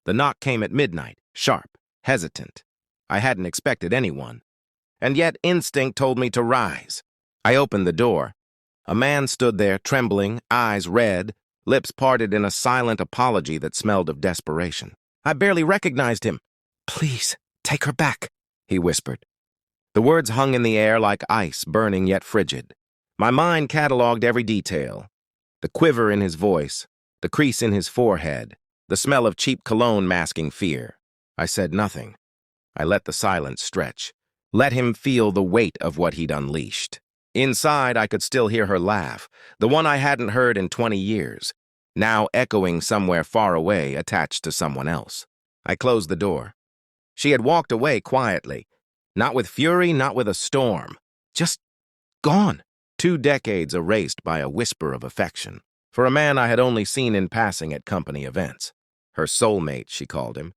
The knock came at midnight, sharp, hesitant. I hadn't expected anyone. And yet instinct told me to rise. I opened the door. A man stood there, trembling, eyes red, lips parted in a silent apology that smelled of desperation. I barely recognized him. "Please, take her back," he whispered. The words hung in the air like ice, burning yet frigid. My mind cataloged every detail. The quiver in his voice, the crease in his forehead, the smell of cheap cologne masking fear. I said nothing. I let the silence stretch. Let him feel the weight of what he'd unleashed. Inside, I could still hear her laugh, the one I hadn't heard in 20 years, now echoing somewhere far away, attached to someone else. I closed the door. She had walked away quietly, not with fury, not with a storm, just gone. 2 decades erased by a whisper of affection, for a man I had only seen in passing at company events. Her soulmate, she called him.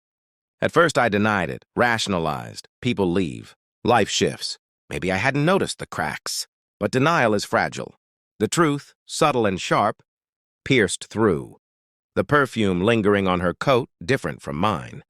At first I denied it, rationalized. People leave. Life shifts. Maybe I hadn't noticed the cracks. But denial is fragile. The truth, subtle and sharp, pierced through. The perfume lingering on her coat, different from mine.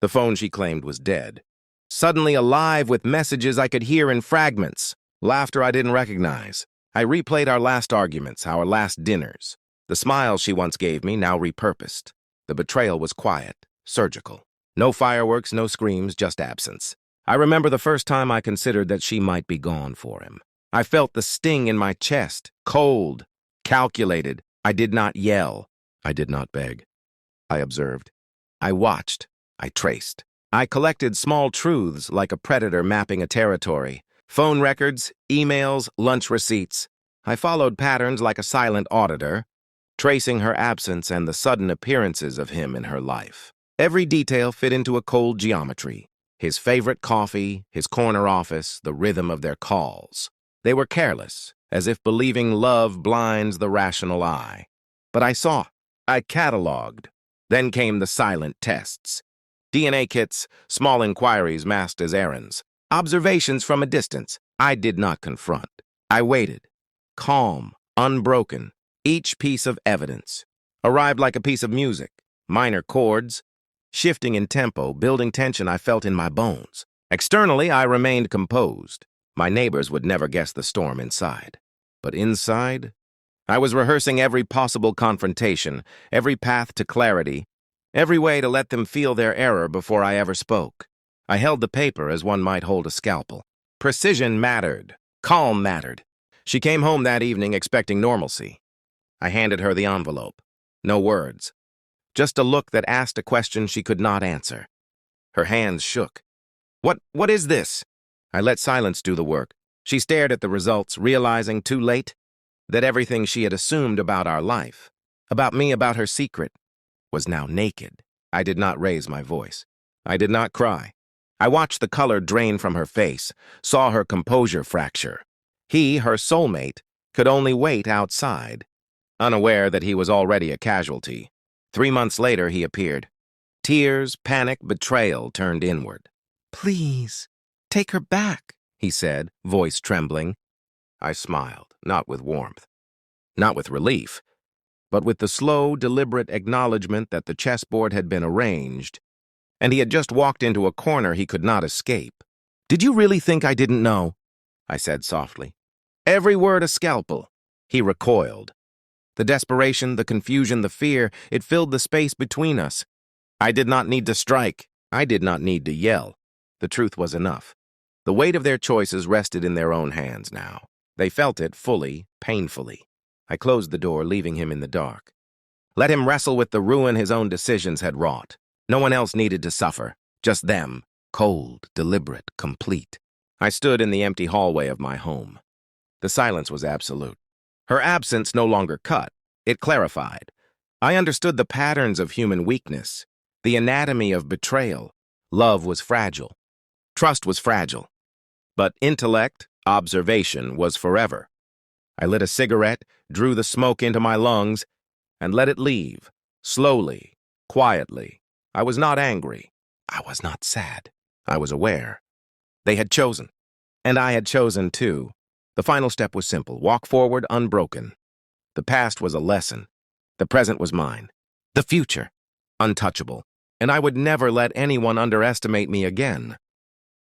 The phone she claimed was dead. Suddenly alive with messages I could hear in fragments. Laughter I didn't recognize. I replayed our last arguments, our last dinners. The smiles she once gave me, now repurposed. The betrayal was quiet, surgical. No fireworks, no screams, just absence. I remember the first time I considered that she might be gone for him. I felt the sting in my chest, cold, calculated. I did not yell. I did not beg. I observed. I watched. I traced. I collected small truths like a predator mapping a territory. Phone records, emails, lunch receipts. I followed patterns like a silent auditor, tracing her absence and the sudden appearances of him in her life. Every detail fit into a cold geometry. His favorite coffee, his corner office, the rhythm of their calls. They were careless, as if believing love blinds the rational eye. But I saw. I cataloged. Then came the silent tests. DNA kits, small inquiries masked as errands. Observations from a distance. I did not confront. I waited. Calm, unbroken. Each piece of evidence. Arrived like a piece of music. Minor chords. Shifting in tempo, building tension I felt in my bones. Externally, I remained composed. My neighbors would never guess the storm inside. But inside, I was rehearsing every possible confrontation, every path to clarity, every way to let them feel their error before I ever spoke. I held the paper as one might hold a scalpel. Precision mattered. Calm mattered. She came home that evening expecting normalcy. I handed her the envelope. No words. Just a look that asked a question she could not answer. Her hands shook. What is this? I let silence do the work. She stared at the results, realizing too late that everything she had assumed about our life, about me, about her secret, was now naked. I did not raise my voice. I did not cry. I watched the color drain from her face, saw her composure fracture. He, her soulmate, could only wait outside, unaware that he was already a casualty. 3 months later, he appeared. Tears, panic, betrayal turned inward. "Please, take her back," he said, voice trembling. I smiled, not with warmth, not with relief, but with the slow, deliberate acknowledgement that the chessboard had been arranged, and he had just walked into a corner he could not escape. "Did you really think I didn't know?" I said softly. Every word a scalpel. He recoiled. The desperation, the confusion, the fear, it filled the space between us. I did not need to strike. I did not need to yell. The truth was enough. The weight of their choices rested in their own hands now. They felt it fully, painfully. I closed the door, leaving him in the dark. Let him wrestle with the ruin his own decisions had wrought. No one else needed to suffer. Just them. Cold, deliberate, complete. I stood in the empty hallway of my home. The silence was absolute. Her absence no longer cut. It clarified. I understood the patterns of human weakness, the anatomy of betrayal. Love was fragile. Trust was fragile. But intellect, observation, was forever. I lit a cigarette, drew the smoke into my lungs, and let it leave, slowly, quietly. I was not angry. I was not sad. I was aware. They had chosen. And I had chosen too. The final step was simple. Walk forward unbroken. The past was a lesson. The present was mine. The future, untouchable. and I would never let anyone underestimate me again.